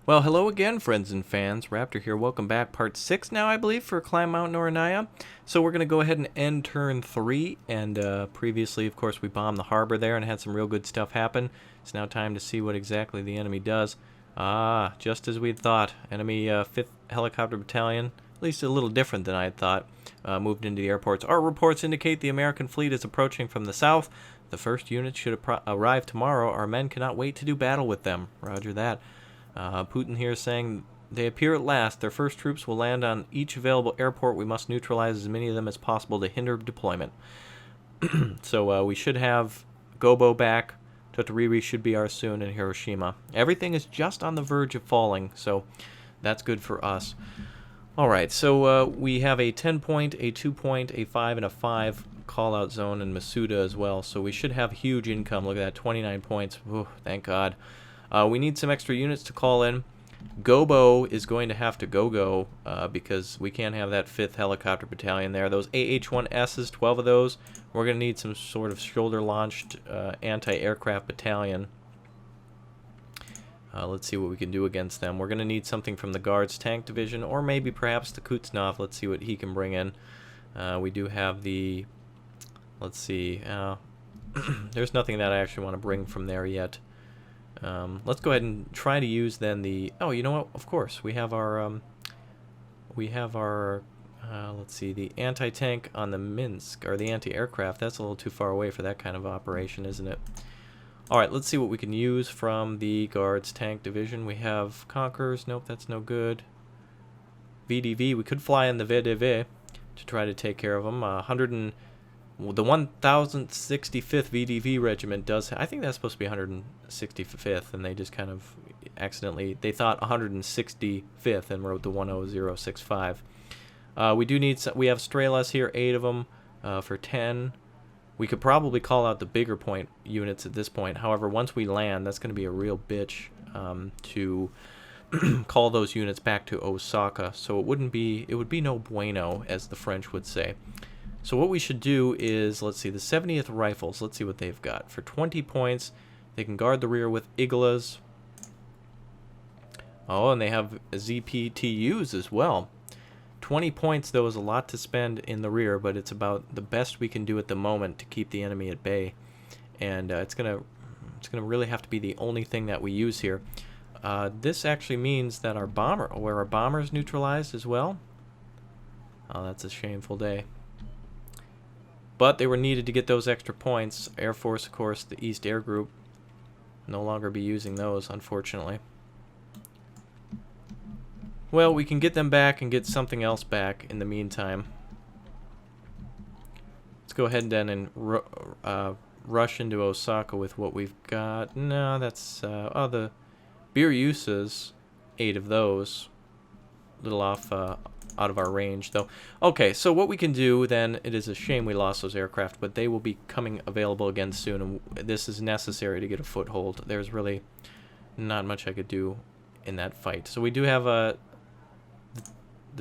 Well, hello again, friends and fans. Raptor here. Welcome back. Part 6 now, I believe, for Climb Mount Narodnaya. So we're going to go ahead and end turn 3. And previously, of course, we bombed the harbor there and had some real good stuff happen. It's now time to see what exactly the enemy does. Ah, just as we'd thought. Enemy 5th Helicopter Battalion, at least a little different than I had thought, moved into the airports. Our reports indicate the American fleet is approaching from the south. The first unit should arrive tomorrow. Our men cannot wait to do battle with them. Roger that. Putin here is saying they appear at last. Their first troops will land on each available airport. We must neutralize as many of them as possible to hinder deployment. So we should have Gobo back. Totoriri should be ours soon, and Hiroshima. Everything is just on the verge of falling, so that's good for us. Alright, so we have a 10-point, a 2-point, a 5, and a 5 call-out zone in Masuda as well, so we should have huge income. Look at that, 29 points. Ooh, thank God. We need some extra units to call in. Gobo is going to have to go because we can't have that 5th Helicopter Battalion there. Those AH-1Ss, 12 of those, we're going to need some sort of shoulder-launched anti-aircraft battalion. Let's see what we can do against them. We're going to need something from the Guards Tank Division, or maybe perhaps the Kuznetsov. Let's see what he can bring in. We do have the... Let's see. There's nothing that I actually want to bring from there yet. Let's go ahead and try to use then the... Oh, you know what? Of course, we have our... let's see, the anti-tank on the Minsk, or the anti-aircraft. That's a little too far away for that kind of operation, isn't it? Alright, let's see what we can use from the Guards Tank Division. We have Conquerors. Nope, that's no good. VDV, we could fly in the VDV to try to take care of them. The 1065th VDV Regiment does... I think that's supposed to be 165th, and they just kind of accidentally... They thought 165th and wrote the 10065. We do need... We have Strelas here, 8 of them for 10. We could probably call out the bigger point units at this point. However, once we land, that's going to be a real bitch to call those units back to Osaka. So it would be no bueno, as the French would say. So what we should do is, let's see, the 70th Rifles. Let's see what they've got. For 20 points, they can guard the rear with Iglas. Oh, and they have ZPTUs as well. 20 points, though, is a lot to spend in the rear, but it's about the best we can do at the moment to keep the enemy at bay. And it's gonna really have to be the only thing that we use here. This actually means that our bombers neutralized as well. Oh, that's a shameful day. But they were needed to get those extra points. Air Force, of course, the East Air Group, no longer be using those, unfortunately. Well, we can get them back and get something else back in the meantime. Let's go ahead then and rush into Osaka with what we've got. No, that's... oh, the Biryusas, 8 of those. A little off... out of our range, though. Okay, so what we can do then, it is a shame we lost those aircraft, but they will be coming available again soon, and this is necessary to get a foothold. There's really not much I could do in that fight. So we do have the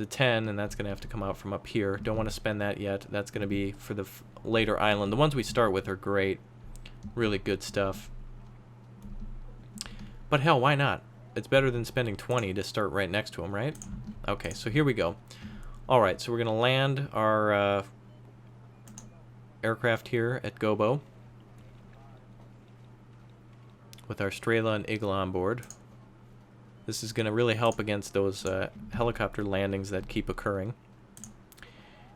10, and that's going to have to come out from up here. Don't want to spend that yet. That's going to be for the later island. The ones we start with are great. Really good stuff. But hell, why not? It's better than spending 20 to start right next to them, right? Okay, so here we go. Alright, so we're going to land our aircraft here at Gobo with our Strela and Igla on board. This is going to really help against those helicopter landings that keep occurring.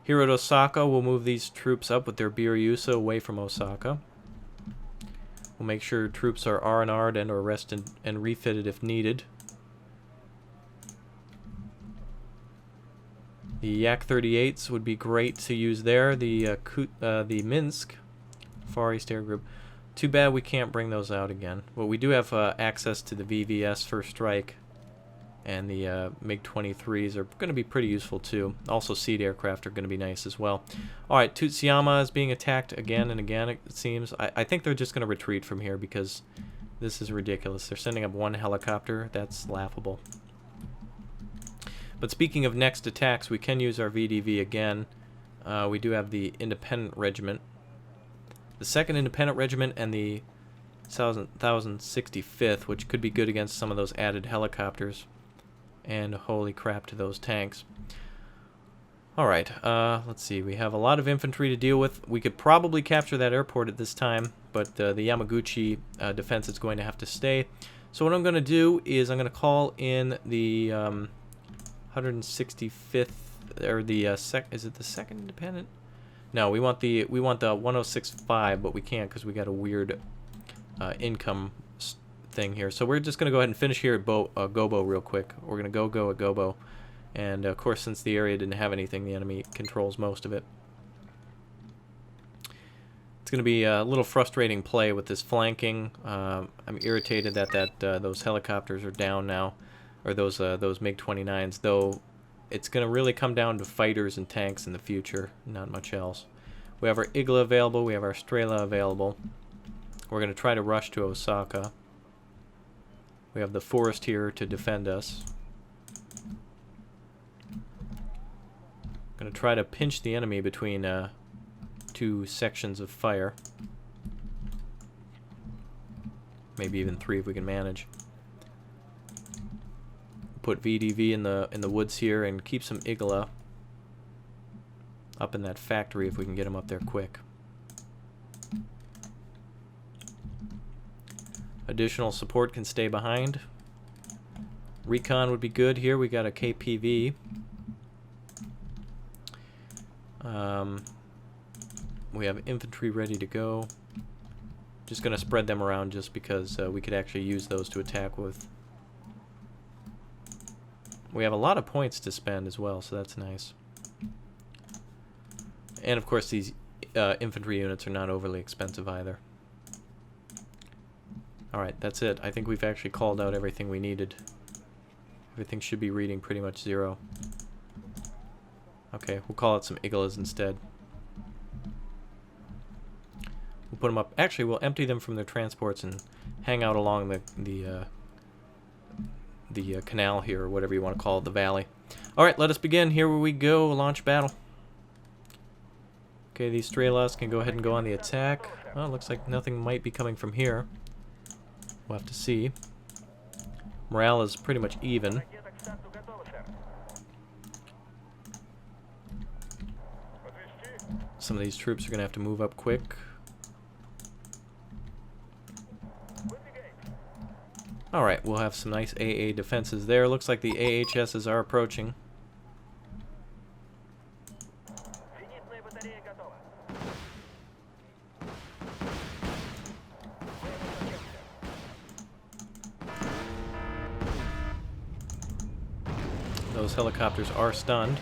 Here at Osaka, we'll move these troops up with their Biryusa away from Osaka. We'll make sure troops are R&R'd and or rested and refitted if needed. The Yak-38s would be great to use there. The Minsk, Far East Air Group. Too bad we can't bring those out again. Well, we do have access to the VVS First Strike, and the MiG-23s are going to be pretty useful too. Also, seed aircraft are going to be nice as well. Alright, Tutsuyama is being attacked again and again, it seems. I think they're just going to retreat from here because this is ridiculous. They're sending up one helicopter. That's laughable. But speaking of next attacks, we can use our VDV again. We do have the Independent Regiment. The 2nd Independent Regiment and the 1065th, which could be good against some of those added helicopters. And holy crap to those tanks. Alright, let's see. We have a lot of infantry to deal with. We could probably capture that airport at this time, but the Yamaguchi defense is going to have to stay. So what I'm going to do is I'm going to call in the 165th, or the is it the second independent? No, we want the 1065, but we can't because we got a weird income thing here. So we're just going to go ahead and finish here at Gobo real quick. We're going to go at Gobo. And, of course, since the area didn't have anything, the enemy controls most of it. It's going to be a little frustrating play with this flanking. I'm irritated that those helicopters are down now, or those MiG-29s, though it's going to really come down to fighters and tanks in the future, not much else. We have our Igla available, we have our Strela available. We're going to try to rush to Osaka. We have the forest here to defend us. Going to try to pinch the enemy between two sections of fire. Maybe even three if we can manage. Put VDV in the woods here and keep some Igla up in that factory if we can get them up there quick. Additional support can stay behind. Recon would be good here. We got a KPV. We have infantry ready to go. Just going to spread them around just because we could actually use those to attack with. We have a lot of points to spend as well, so that's nice. And of course these infantry units are not overly expensive either. Alright, that's it. I think we've actually called out everything we needed. Everything should be reading pretty much 0. Okay, we'll call it some Iglas instead. We'll put them up. Actually, we'll empty them from their transports and hang out along the canal here, or whatever you want to call it, the valley. Alright, let us begin. Here we go. Launch battle. Okay, these Strelas can go ahead and go on the attack. Well, it looks like nothing might be coming from here. We'll have to see. Morale is pretty much even. Some of these troops are going to have to move up quick. Alright, we'll have some nice AA defenses there. Looks like the AHSs are approaching. Those helicopters are stunned.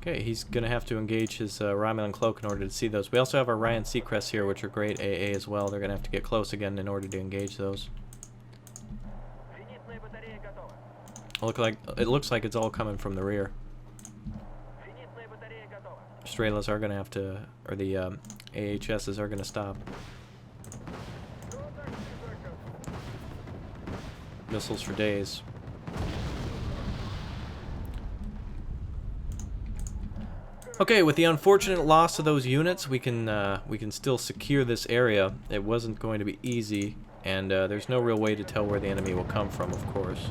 Okay, he's going to have to engage his Romulan Cloak in order to see those. We also have our Ryan Seacrests here, which are great AA as well. They're going to have to get close again in order to engage those. It looks like it's all coming from the rear. Strelas are going to have to, or the AHSs are going to stop. Missiles for days. Okay, with the unfortunate loss of those units, we can still secure this area. It wasn't going to be easy, and there's no real way to tell where the enemy will come from, of course.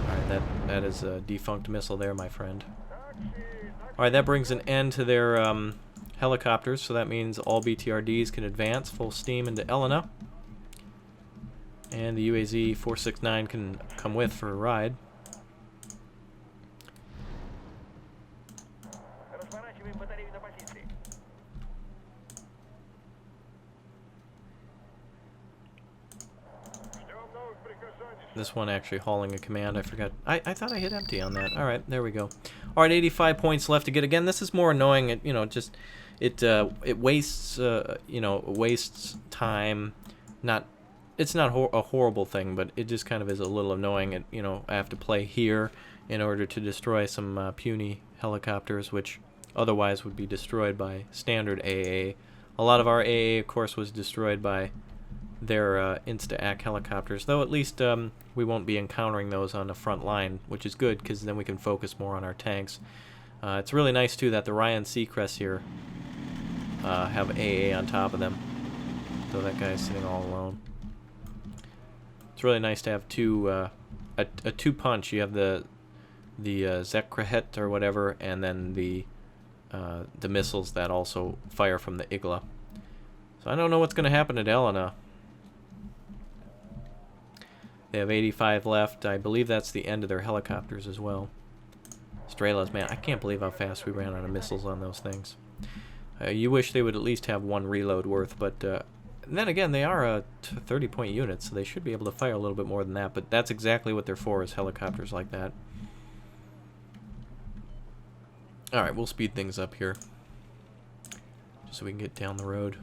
Alright, that is a defunct missile there, my friend. Alright, that brings an end to their helicopters, so that means all BTRDs can advance full steam into Elena. And the UAZ 469 can come with for a ride. This one actually hauling a command. I forgot. I thought I hit empty on that. All right, there we go. All right, 85 points left to get. Again, this is more annoying. It wastes wastes time. It's not a horrible thing, but it just kind of is a little annoying. I have to play here in order to destroy some puny helicopters, which otherwise would be destroyed by standard AA A lot of our AA, of course, was destroyed by their Insta-AC helicopters, though at least we won't be encountering those on the front line, which is good because then we can focus more on our tanks. It's really nice, too, that the Ryan Seacrests here have AA on top of them, though that guy's sitting all alone. It's really nice to have a two-punch. You have the Zekrahet or whatever, and then the missiles that also fire from the Igla. So I don't know what's going to happen at Elena. They have 85 left. I believe that's the end of their helicopters as well. Strelas, man, I can't believe how fast we ran out of missiles on those things. You wish they would at least have one reload worth, but then again, they are a 30-point unit, so they should be able to fire a little bit more than that, but that's exactly what they're for, is helicopters like that. Alright, we'll speed things up here, just so we can get down the road.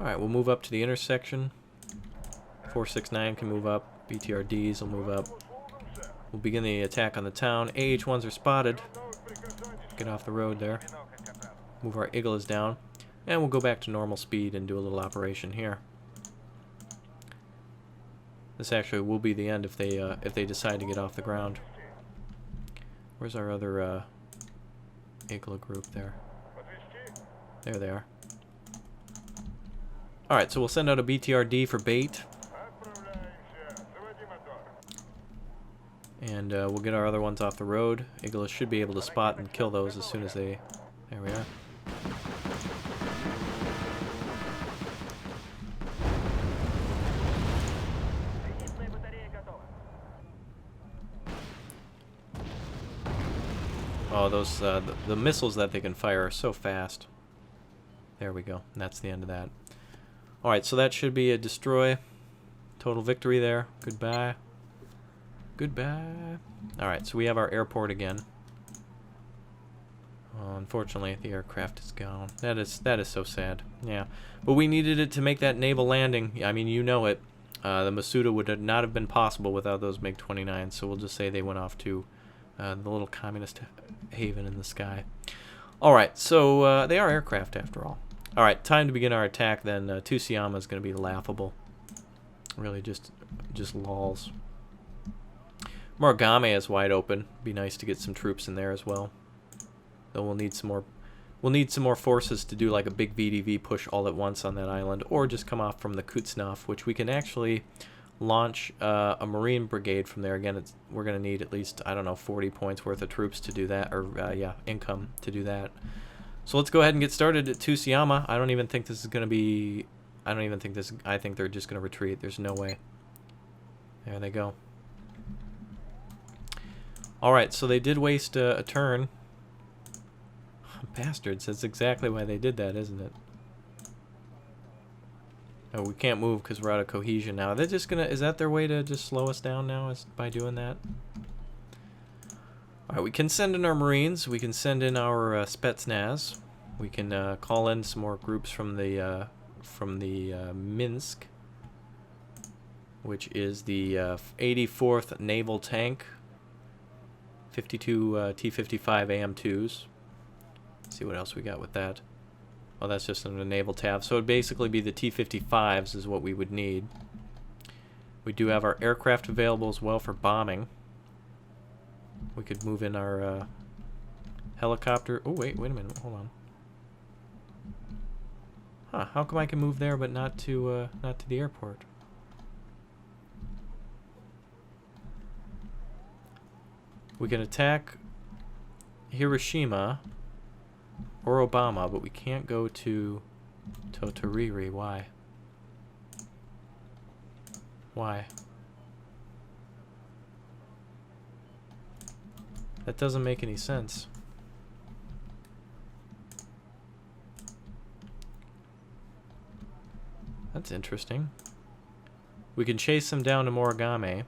Alright, we'll move up to the intersection. 469 can move up. BTRDs will move up. We'll begin the attack on the town. AH-1s are spotted. Get off the road there. Move our Iglas down. And we'll go back to normal speed and do a little operation here. This actually will be the end if they decide to get off the ground. Where's our other Igla group there? There they are. Alright, so we'll send out a BTRD for bait. And we'll get our other ones off the road. Igla should be able to spot and kill those as soon as they... There we are. Oh, those the missiles that they can fire are so fast. There we go. And that's the end of that. Alright, so that should be a destroy. Total victory there. Goodbye. Goodbye. Alright, so we have our airport again. Oh, unfortunately, the aircraft is gone. That is so sad. Yeah. But we needed it to make that naval landing. I mean, you know it. The Masuda would not have been possible without those MiG-29, so we'll just say they went off to the little communist haven in the sky. Alright, so they are aircraft after all. Alright, time to begin our attack then. Tsuyama is going to be laughable. Really just lols. Wargame is wide open. Be nice to get some troops in there as well. Though we'll need some more forces to do like a big VDV push all at once on that island, or just come off from the Kuznetsov, which we can actually launch a Marine brigade from there. Again, we're going to need at least, I don't know, 40 points worth of troops to do that, or yeah, income to do that. So let's go ahead and get started at Tsuyama. I don't even think this is going to be... I think they're just going to retreat. There's no way. There they go. Alright, so they did waste a turn. Bastards, that's exactly why they did that, isn't it? Oh, we can't move because we're out of cohesion now. They're just gonna... Is that their way to just slow us down now, is by doing that? Alright, we can send in our Marines. We can send in our Spetsnaz. We can call in some more groups from the Minsk, which is the 84th Naval Tank. 52 T-55 AM2s. Let's see what else we got with that. Oh, that's just in the naval tab. So it'd basically be the T-55s is what we would need. We do have our aircraft available as well for bombing. We could move in our helicopter. Oh, wait a minute. Hold on. Huh, how come I can move there but not to the airport? We can attack Hiroshima or Obama, but we can't go to Totoriri. Why? Why? That doesn't make any sense. That's interesting. We can chase them down to Morigame.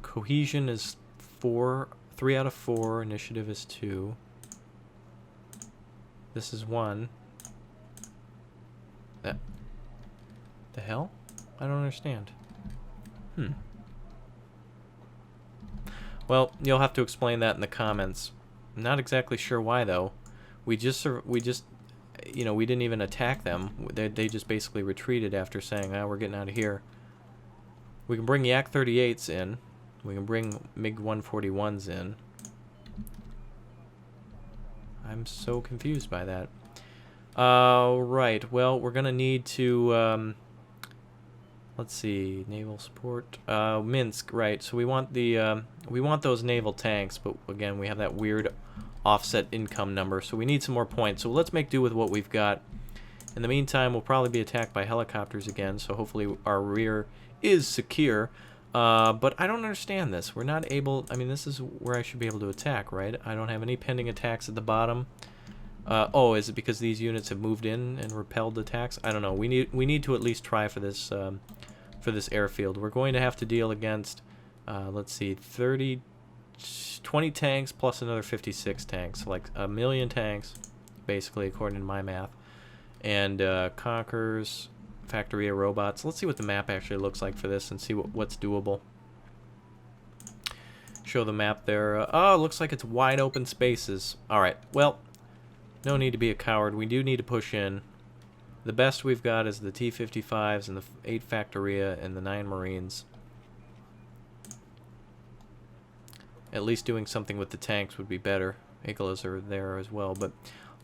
Cohesion is 3 out of 4. Initiative is 2. This is 1. The hell? I don't understand. Well, you'll have to explain that in the comments. I'm not exactly sure why, though. We just, you know, we didn't even attack them. They just basically retreated after saying, "Ah, we're getting out of here." We can bring Yak 38s in. We can bring MiG 141s in. I'm so confused by that. Right. Well, we're gonna need to. Let's see, naval support. Minsk, right? So we want the we want those naval tanks, but again, we have that weird offset income number, so we need some more points. So let's make do with what we've got. In the meantime, we'll probably be attacked by helicopters again, so hopefully our rear is secure. But I don't understand this. We're not able. I mean, this is where I should be able to attack, right? I don't have any pending attacks at the bottom. Oh, is it because these units have moved in and repelled attacks? I don't know. We need to at least try for this airfield. We're going to have to deal against, let's see, 20 tanks plus another 56 tanks, like 1 million tanks, basically, according to my math. And Conquerors, Factoria robots. Let's see what the map actually looks like for this and see what's doable. Show the map there. Oh, it looks like it's wide open spaces. All right, well, no need to be a coward. We do need to push in. The best we've got is the T-55s and the 8 Factoria and the 9 Marines. At least doing something with the tanks would be better. Iglas are there as well, but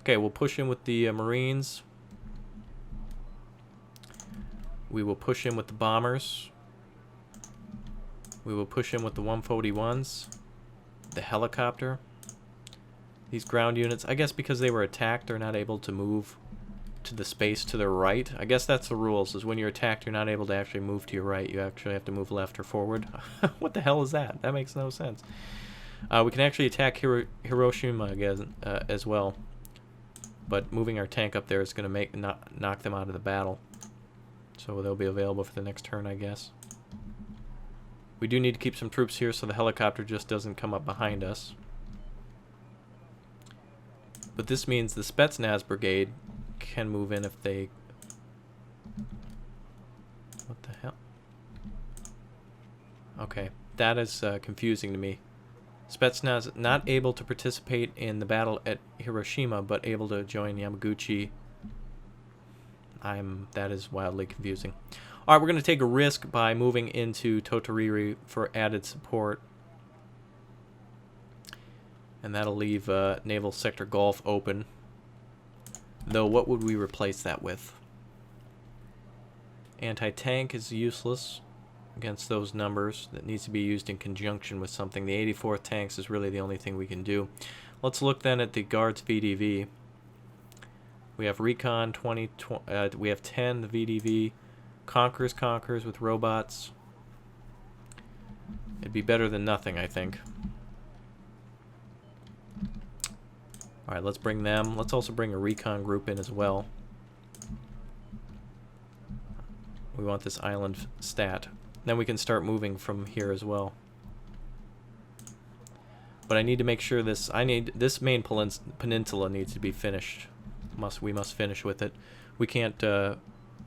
okay, we'll push in with the Marines. We will push in with the bombers. We will push in with the 141s. The helicopter. These ground units, I guess because they were attacked, they're not able to move to the space to the right. I guess that's the rules, is when you're attacked, you're not able to actually move to your right. You actually have to move left or forward. What the hell is that? That makes no sense. We can actually attack Hiroshima again, as well. But moving our tank up there is going to knock them out of the battle. So they'll be available for the next turn, I guess. We do need to keep some troops here so the helicopter just doesn't come up behind us. But this means the Spetsnaz brigade can move in if they... What the hell? Okay, that is confusing to me. Spetsnaz not able to participate in the battle at Hiroshima, but able to join Yamaguchi. That is wildly confusing. All right, we're going to take a risk by moving into Totoriri for added support. And that'll leave Naval Sector Gulf open. Though, what would we replace that with? Anti-tank is useless against those numbers. That needs to be used in conjunction with something. The 84th tanks is really the only thing we can do. Let's look then at the Guards VDV. We have Recon 20, we have 10, the VDV. Conquerors with robots. It'd be better than nothing, I think. Alright, let's bring them. Let's also bring a recon group in as well. We want this island stat. Then we can start moving from here as well. But I need to make sure this main peninsula needs to be finished. We must finish with it. We can't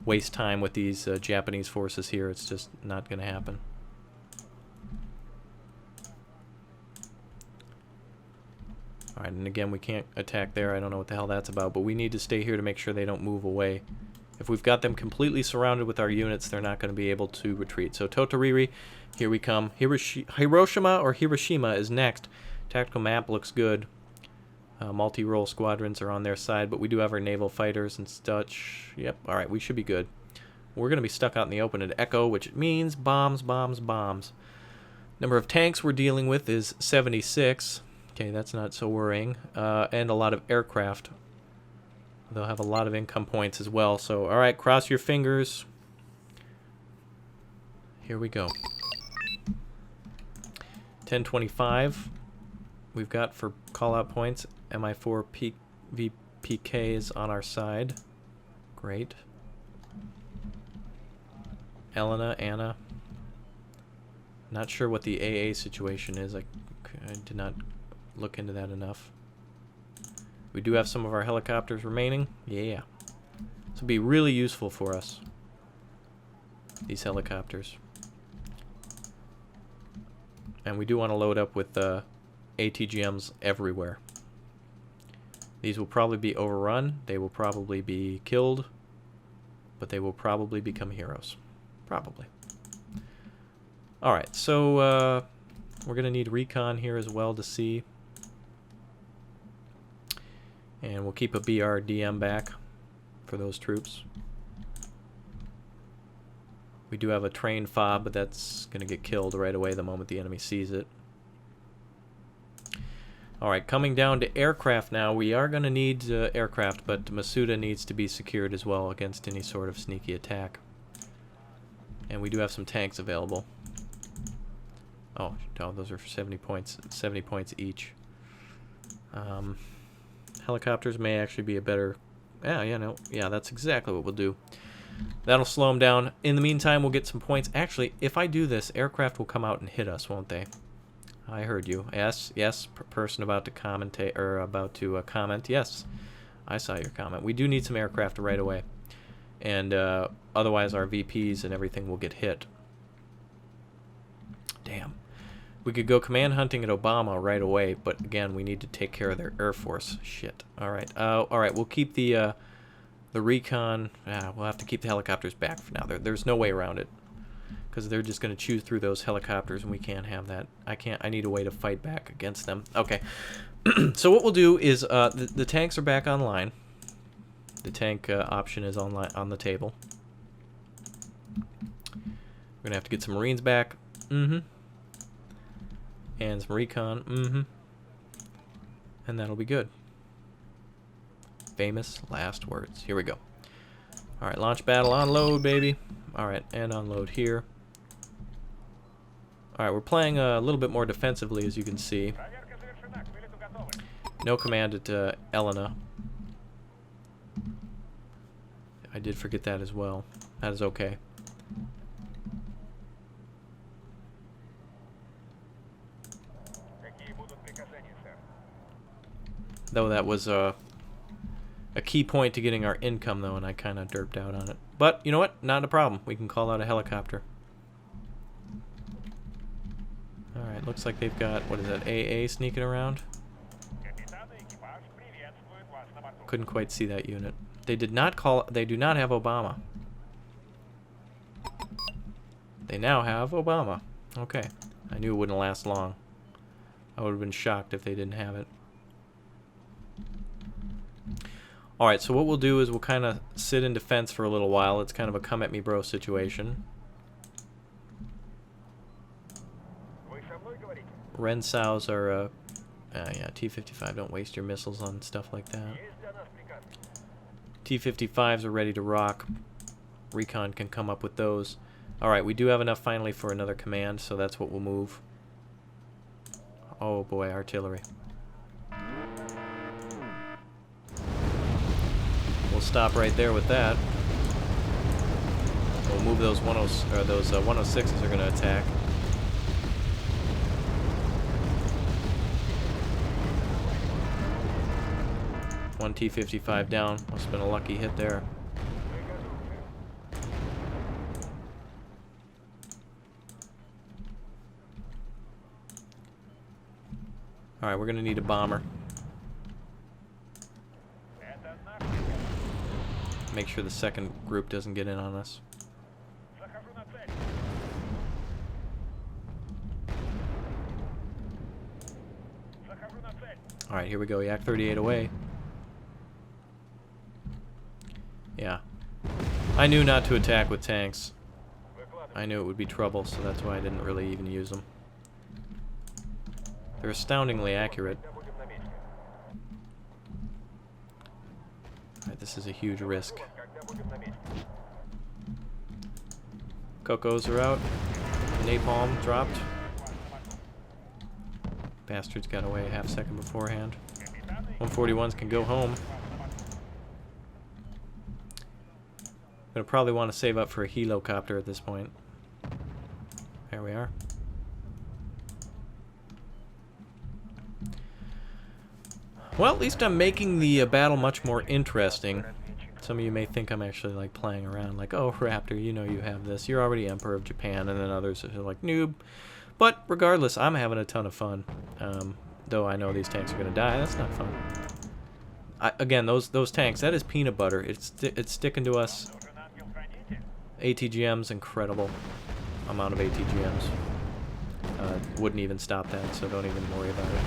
waste time with these Japanese forces here. It's just not going to happen. Alright, and again, we can't attack there. I don't know what the hell that's about, but we need to stay here to make sure they don't move away. If we've got them completely surrounded with our units, they're not going to be able to retreat. So Totoriri, here we come. Hiroshima or Hiroshima is next. Tactical map looks good. Multi-role squadrons are on their side, but we do have our naval fighters and such. Yep, alright, we should be good. We're going to be stuck out in the open at Echo, which means bombs, bombs, bombs. Number of tanks we're dealing with is 76. Okay, that's not so worrying. And a lot of aircraft. They'll have a lot of income points as well. So, alright, cross your fingers. Here we go. 1025. We've got for call-out points. MI4 VPK is on our side. Great. Anna. Not sure what the AA situation is. I did not look into that enough. We do have some of our helicopters remaining. Yeah. This will be really useful for us. These helicopters. And we do want to load up with ATGMs everywhere. These will probably be overrun. They will probably be killed. But they will probably become heroes. Probably. Alright, so we're going to need recon here as well to see. And we'll keep a BRDM back for those troops. We do have a trained FOB, but that's going to get killed right away the moment the enemy sees it. Alright, coming down to aircraft now. We are going to need aircraft, but Masuda needs to be secured as well against any sort of sneaky attack. And we do have some tanks available. Oh, no, those are for 70 points. 70 points each. Helicopters may actually be a better... Yeah, that's exactly what we'll do. That'll slow them down. In the meantime, we'll get some points. Actually, if I do this, aircraft will come out and hit us, won't they? I heard you. Yes, person about to commentate, or about to comment. Yes, I saw your comment. We do need some aircraft right away. And otherwise our VPs and everything will get hit. Damn. We could go command hunting at Obama right away, but again, we need to take care of their Air Force. Shit. Alright. Alright, we'll keep the recon. We'll have to keep the helicopters back for now. There's no way around it. Because they're just going to chew through those helicopters, and we can't have that. I need a way to fight back against them. Okay. So what we'll do is, the tanks are back online. The tank option is on the table. We're going to have to get some Marines back. And some recon. And that'll be good. Famous last words. Here we go. Alright, launch battle, unload, baby. Alright, and unload here. Alright, we're playing a little bit more defensively, as you can see. No command at Elena. I did forget that as well. That is okay. Though that was a key point to getting our income, though, and I kind of derped out on it. But, you know what? Not a problem. We can call out a helicopter. Alright, looks like they've got, what is that, AA sneaking around? Couldn't quite see that unit. They do not have Obama. They now have Obama. Okay. I knew it wouldn't last long. I would have been shocked if they didn't have it. Alright, so what we'll do is we'll kind of sit in defense for a little while. It's kind of a come at me bro situation. Rensows are, yeah, T-55, don't waste your missiles on stuff like that. T-55s are ready to rock. Recon can come up with those. Alright, we do have enough finally for another command, so that's what we'll move. Oh boy, artillery. We'll stop right there with that. We'll move those 106s are going to attack. One T-55 down. Must have been a lucky hit there. Alright, we're going to need a bomber. Make sure the second group doesn't get in on us. Alright, here we go. Yak 38 away. Yeah. I knew not to attack with tanks. I knew it would be trouble, so that's why I didn't really even use them. They're astoundingly accurate. Alright, this is a huge risk. Cocos are out. Napalm dropped. Bastards got away a half second beforehand. 141s can go home. Gonna probably want to save up for a helicopter at this point. There we are. Well, at least I'm making the battle much more interesting. Some of you may think I'm actually like playing around, like, oh Raptor, you know you have this. You're already Emperor of Japan, and then others are like, noob. But regardless, I'm having a ton of fun. Though I know these tanks are going to die. That's not fun. Again, those tanks, that is peanut butter. It's sticking to us. ATGM's incredible amount of ATGMs. Wouldn't even stop that, so don't even worry about it.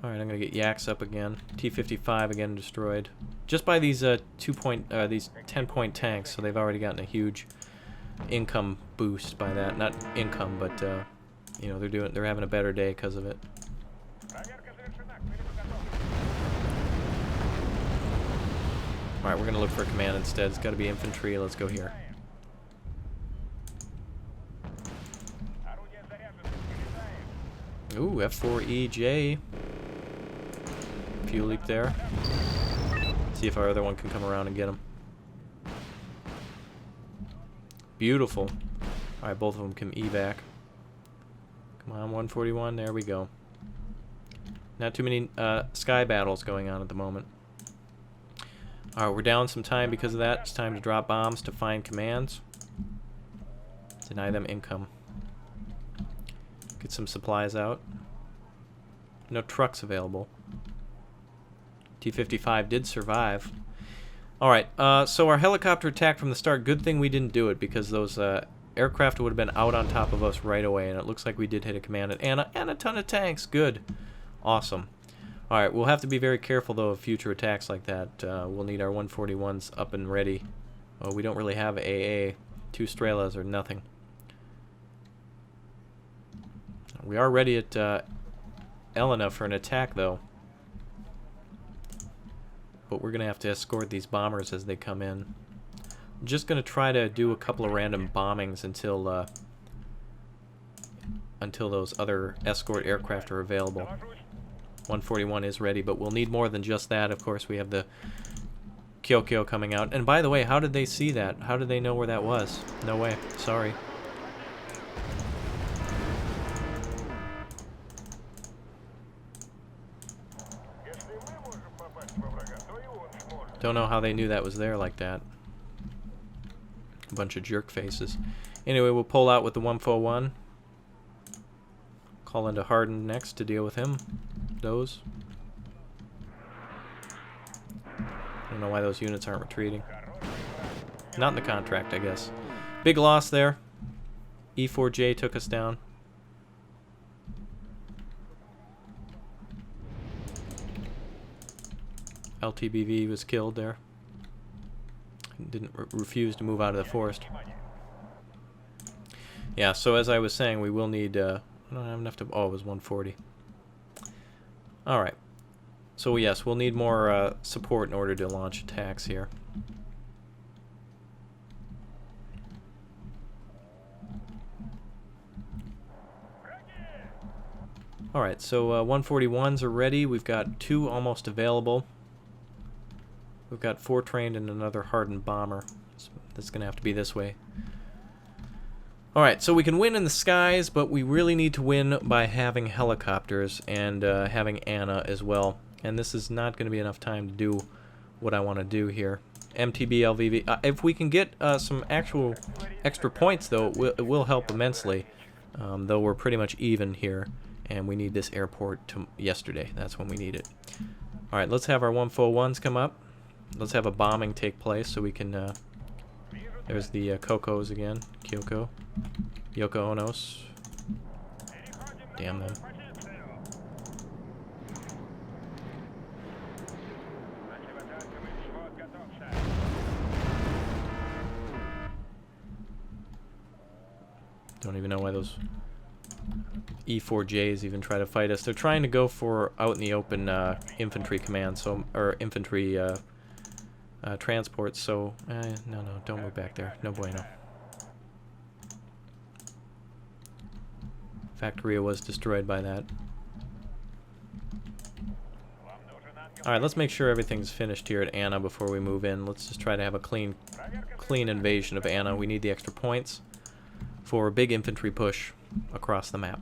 Alright, I'm going to get Yaks up again. T-55 again destroyed. Just by these these 10-point tanks, so they've already gotten a huge income boost by that. Not income, but you know, they're having a better day because of it. Alright, we're going to look for a command instead. It's got to be infantry. Let's go here. Ooh, F4EJ. Fuel leak there. See if our other one can come around and get him. Beautiful. Alright, both of them can evac. Come on, 141. There we go. Not too many sky battles going on at the moment. Alright, we're down some time because of that. It's time to drop bombs to find commands. Deny them income. Get some supplies out. No trucks available. T-55 did survive. Alright, so our helicopter attack from the start, good thing we didn't do it because those aircraft would have been out on top of us right away, and it looks like we did hit a command at Anna, and a ton of tanks. Good. Awesome. Alright, we'll have to be very careful, though, of future attacks like that. We'll need our 141s up and ready. Well, we don't really have AA. 2 Strelas or nothing. We are ready at Elena for an attack, though. But we're going to have to escort these bombers as they come in. I'm just going to try to do a couple of random bombings until those other escort aircraft are available. 141 is ready, but we'll need more than just that. Of course, we have the Kyokyo coming out. And by the way, how did they see that? How did they know where that was? No way. Sorry. Don't know how they knew that was there like that. A bunch of jerk faces. Anyway, we'll pull out with the 141. Call into Harden next to deal with him. Those. I don't know why those units aren't retreating. Not in the contract, I guess. Big loss there. E4J took us down. LTBV was killed there. Didn't refuse to move out of the forest. Yeah, so as I was saying, we will need... I don't have enough to... Oh, it was 140. Alright. So yes, we'll need more support in order to launch attacks here. Alright, so 141s are ready. We've got 2 almost available. We've got 4 trained and another hardened bomber. So that's going to have to be this way. Alright, so we can win in the skies, but we really need to win by having helicopters and having Anna as well. And this is not going to be enough time to do what I want to do here. MTB, LVV. If we can get some actual extra points, though, it will help immensely. Though we're pretty much even here, and we need this airport to yesterday. That's when we need it. Alright, let's have our 141s come up. Let's have a bombing take place so we can... there's the Kokos again. Kyoko. Yoko Onos. Damn them. Don't even know why those E4Js even try to fight us. They're trying to go for out in the open infantry command, so or infantry transports. So no, don't move back there. No bueno. Factoria was destroyed by that. Alright, let's make sure everything's finished here at Anna before we move in. Let's just try to have a clean invasion of Anna. We need the extra points for a big infantry push across the map.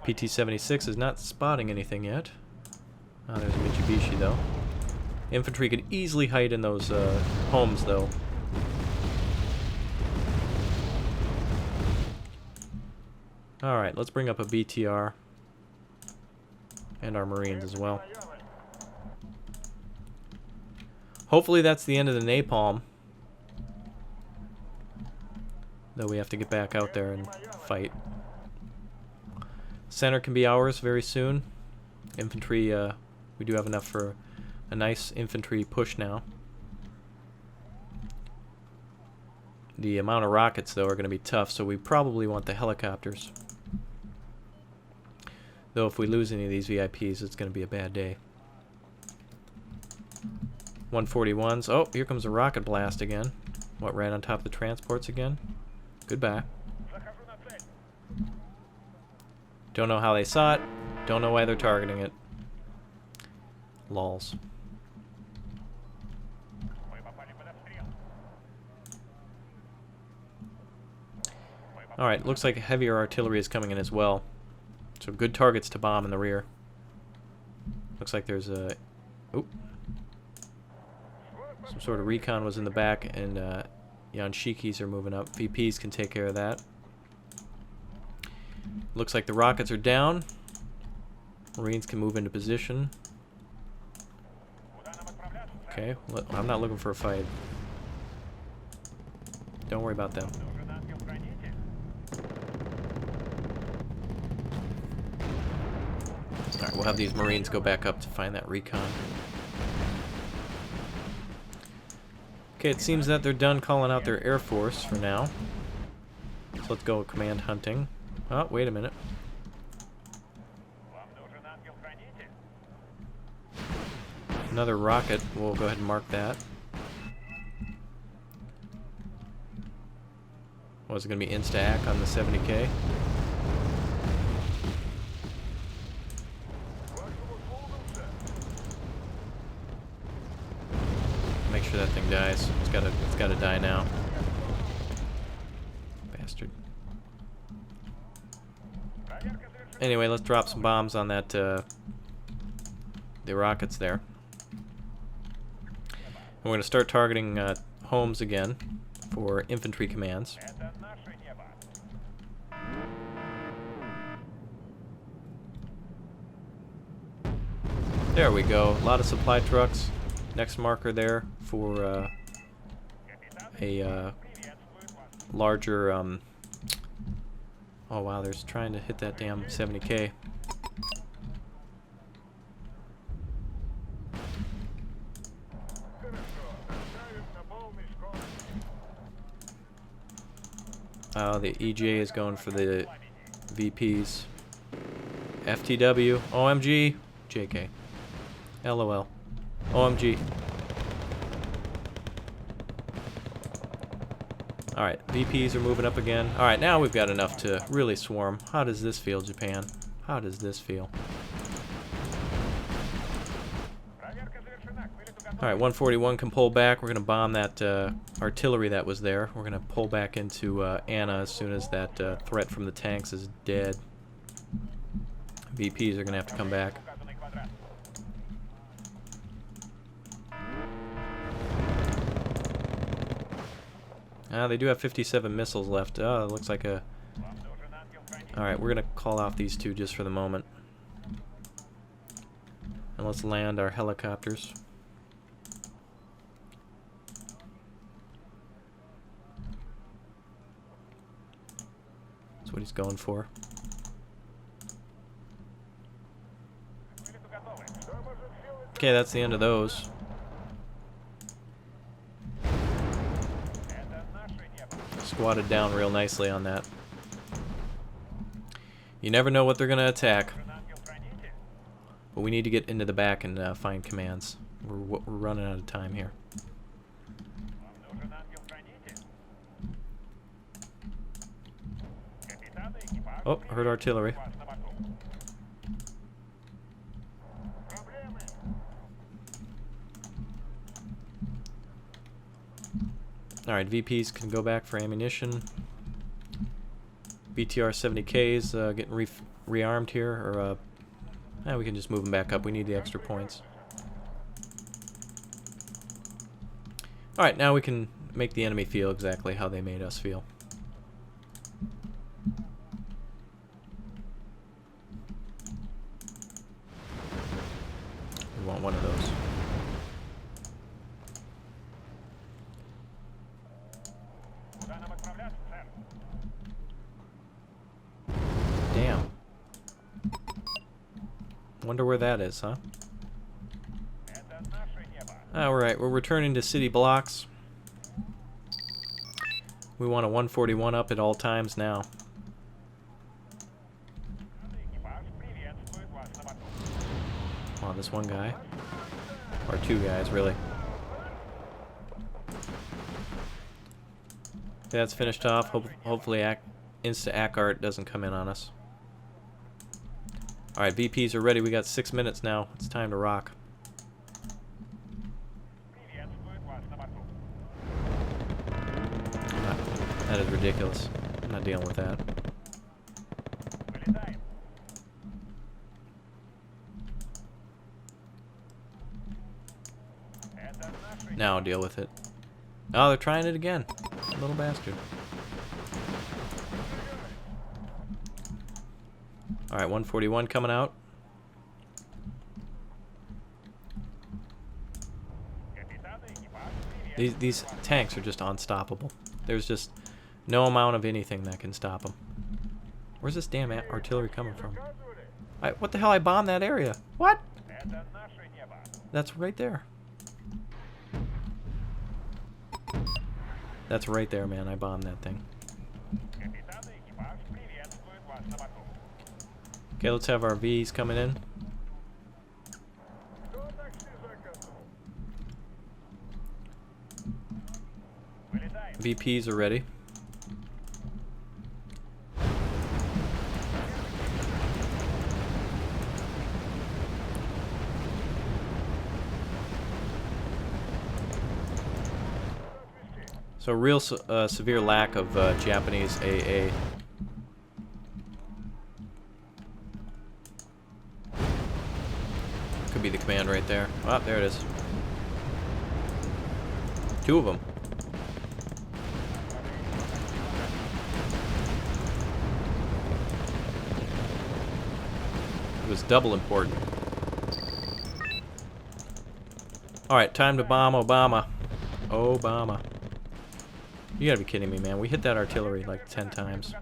PT-76 is not spotting anything yet. Oh, there's a Mitsubishi though. Infantry could easily hide in those homes, though. Alright, let's bring up a BTR. And our Marines as well. Hopefully that's the end of the napalm. Though we have to get back out there and fight. Center can be ours very soon. Infantry, we do have enough for a nice infantry push now. The amount of rockets, though, are going to be tough, so we probably want the helicopters. Though if we lose any of these VIPs, it's going to be a bad day. 141s. Oh, here comes a rocket blast again. What, right on top of the transports again? Goodbye. Don't know how they saw it. Don't know why they're targeting it. Lols. Alright, looks like heavier artillery is coming in as well. So good targets to bomb in the rear. Looks like there's a... Oop. Some sort of recon was in the back, and Yanshikis are moving up. VPs can take care of that. Looks like the rockets are down. Marines can move into position. Okay, I'm not looking for a fight. Don't worry about them. Alright, we'll have these Marines go back up to find that recon. Okay, it seems that they're done calling out their Air Force for now. So let's go command hunting. Oh, wait a minute. Another rocket. We'll go ahead and mark that. Was it going to be insta-ack on the 70K? Make sure that thing dies. It's gotta die now. Bastard. Anyway, let's drop some bombs on that the rockets there. And we're gonna start targeting homes again for infantry commands. There we go. A lot of supply trucks. Next marker there for a larger oh wow, they're trying to hit that damn 70K. Oh, the EJ is going for the VPs. FTW, OMG, JK, LOL. OMG. Alright, VPs are moving up again. Alright, now we've got enough to really swarm. How does this feel, Japan? How does this feel? Alright, 141 can pull back. We're going to bomb that artillery that was there. We're going to pull back into Anna as soon as that threat from the tanks is dead. VPs are going to have to come back. They do have 57 missiles left. Oh, it looks like a... Alright, we're going to call off these two just for the moment. And let's land our helicopters. That's what he's going for. Okay, that's the end of those. Squatted down real nicely on that. You never know what they're going to attack. But we need to get into the back and find commands. We're running out of time here. Oh, heard artillery. Alright, VPs can go back for ammunition. BTR 70Ks getting rearmed here, or we can just move them back up. We need the extra points. Alright, now we can make the enemy feel exactly how they made us feel. We want one of those. Damn. Wonder where that is, huh? Alright, we're returning to city blocks. We want a 141 up at all times now. Wow, this one guy. Or two guys, really. That's finished off. Hopefully Insta Akart doesn't come in on us. Alright, VPs are ready. We got 6 minutes now. It's time to rock. That is ridiculous. I'm not dealing with that. Now I'll deal with it. Oh, they're trying it again. Little bastard. Alright, 141 coming out. These tanks are just unstoppable. There's just no amount of anything that can stop them. Where's this damn artillery coming from? What the hell? I bombed that area. What? That's right there. That's right there, man. I bombed that thing. Okay, let's have our Vs coming in. VPs are ready. So real severe lack of Japanese AA. Could be the command right there. Oh, there it is. Two of them. It was double important. Alright, time to bomb Obama. Obama. You gotta be kidding me, man. We hit that artillery like 10 times.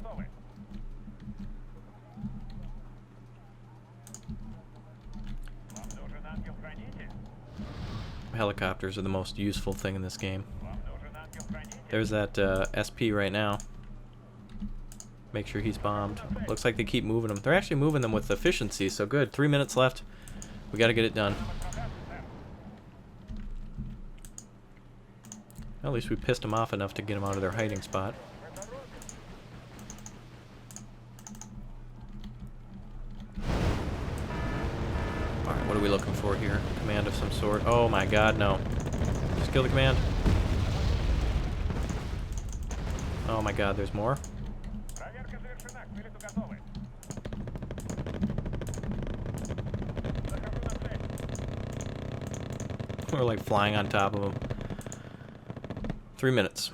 Helicopters are the most useful thing in this game. There's that SP right now. Make sure he's bombed. Looks like they keep moving them. They're actually moving them with efficiency, so good. 3 minutes left. We gotta get it done. At least we pissed them off enough to get them out of their hiding spot. Alright, what are we looking for here? Command of some sort. Oh my god, no. Just kill the command. Oh my god, there's more? We're like flying on top of them. 3 minutes.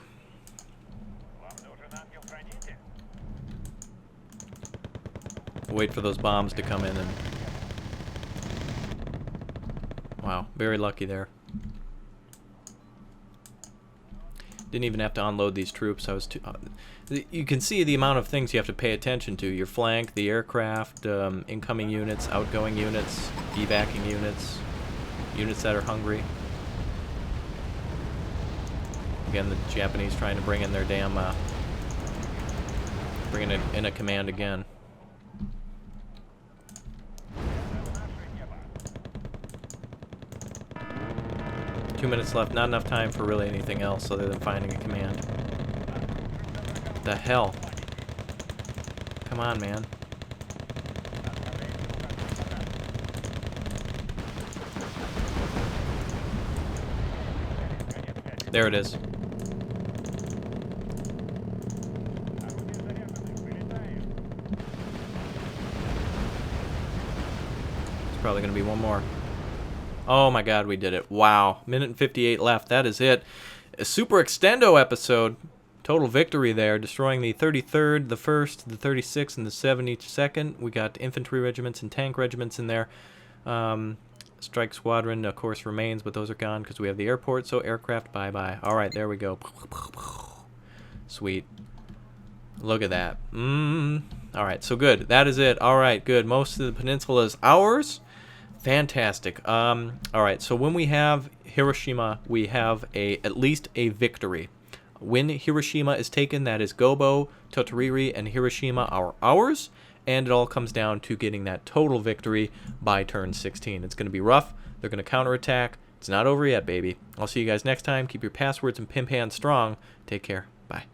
Wait for those bombs to come in and... Wow, very lucky there. Didn't even have to unload these troops. I was too... you can see the amount of things you have to pay attention to. Your flank, the aircraft, incoming units, outgoing units, evacing units, units that are hungry. Again, the Japanese trying to bring in their damn, bringing in a command again. Two minutes left, not enough time for really anything else other than finding a command. The hell? Come on, man. There it is. Probably gonna be one more. Oh my god, we did it. Wow. Minute and 58 left. That is it. A super extendo episode. Total victory there, destroying the 33rd, the 1st, the 36th, and the 72nd. We got infantry regiments and tank regiments in there. Strike squadron, of course, remains, but those are gone because we have the airport. So aircraft, bye-bye. All right, there we go. Sweet. Look at that. All right, so good. That is it. All right, good. Most of the peninsula is ours. Fantastic. All right, so when we have Hiroshima, we have at least a victory. When Hiroshima is taken, that is Gobo, Totoriri, and Hiroshima are ours, and it all comes down to getting that total victory by turn 16. It's going to be rough. They're going to counterattack. It's not over yet, baby. I'll see you guys next time. Keep your passwords and pimp hands strong. Take care. Bye.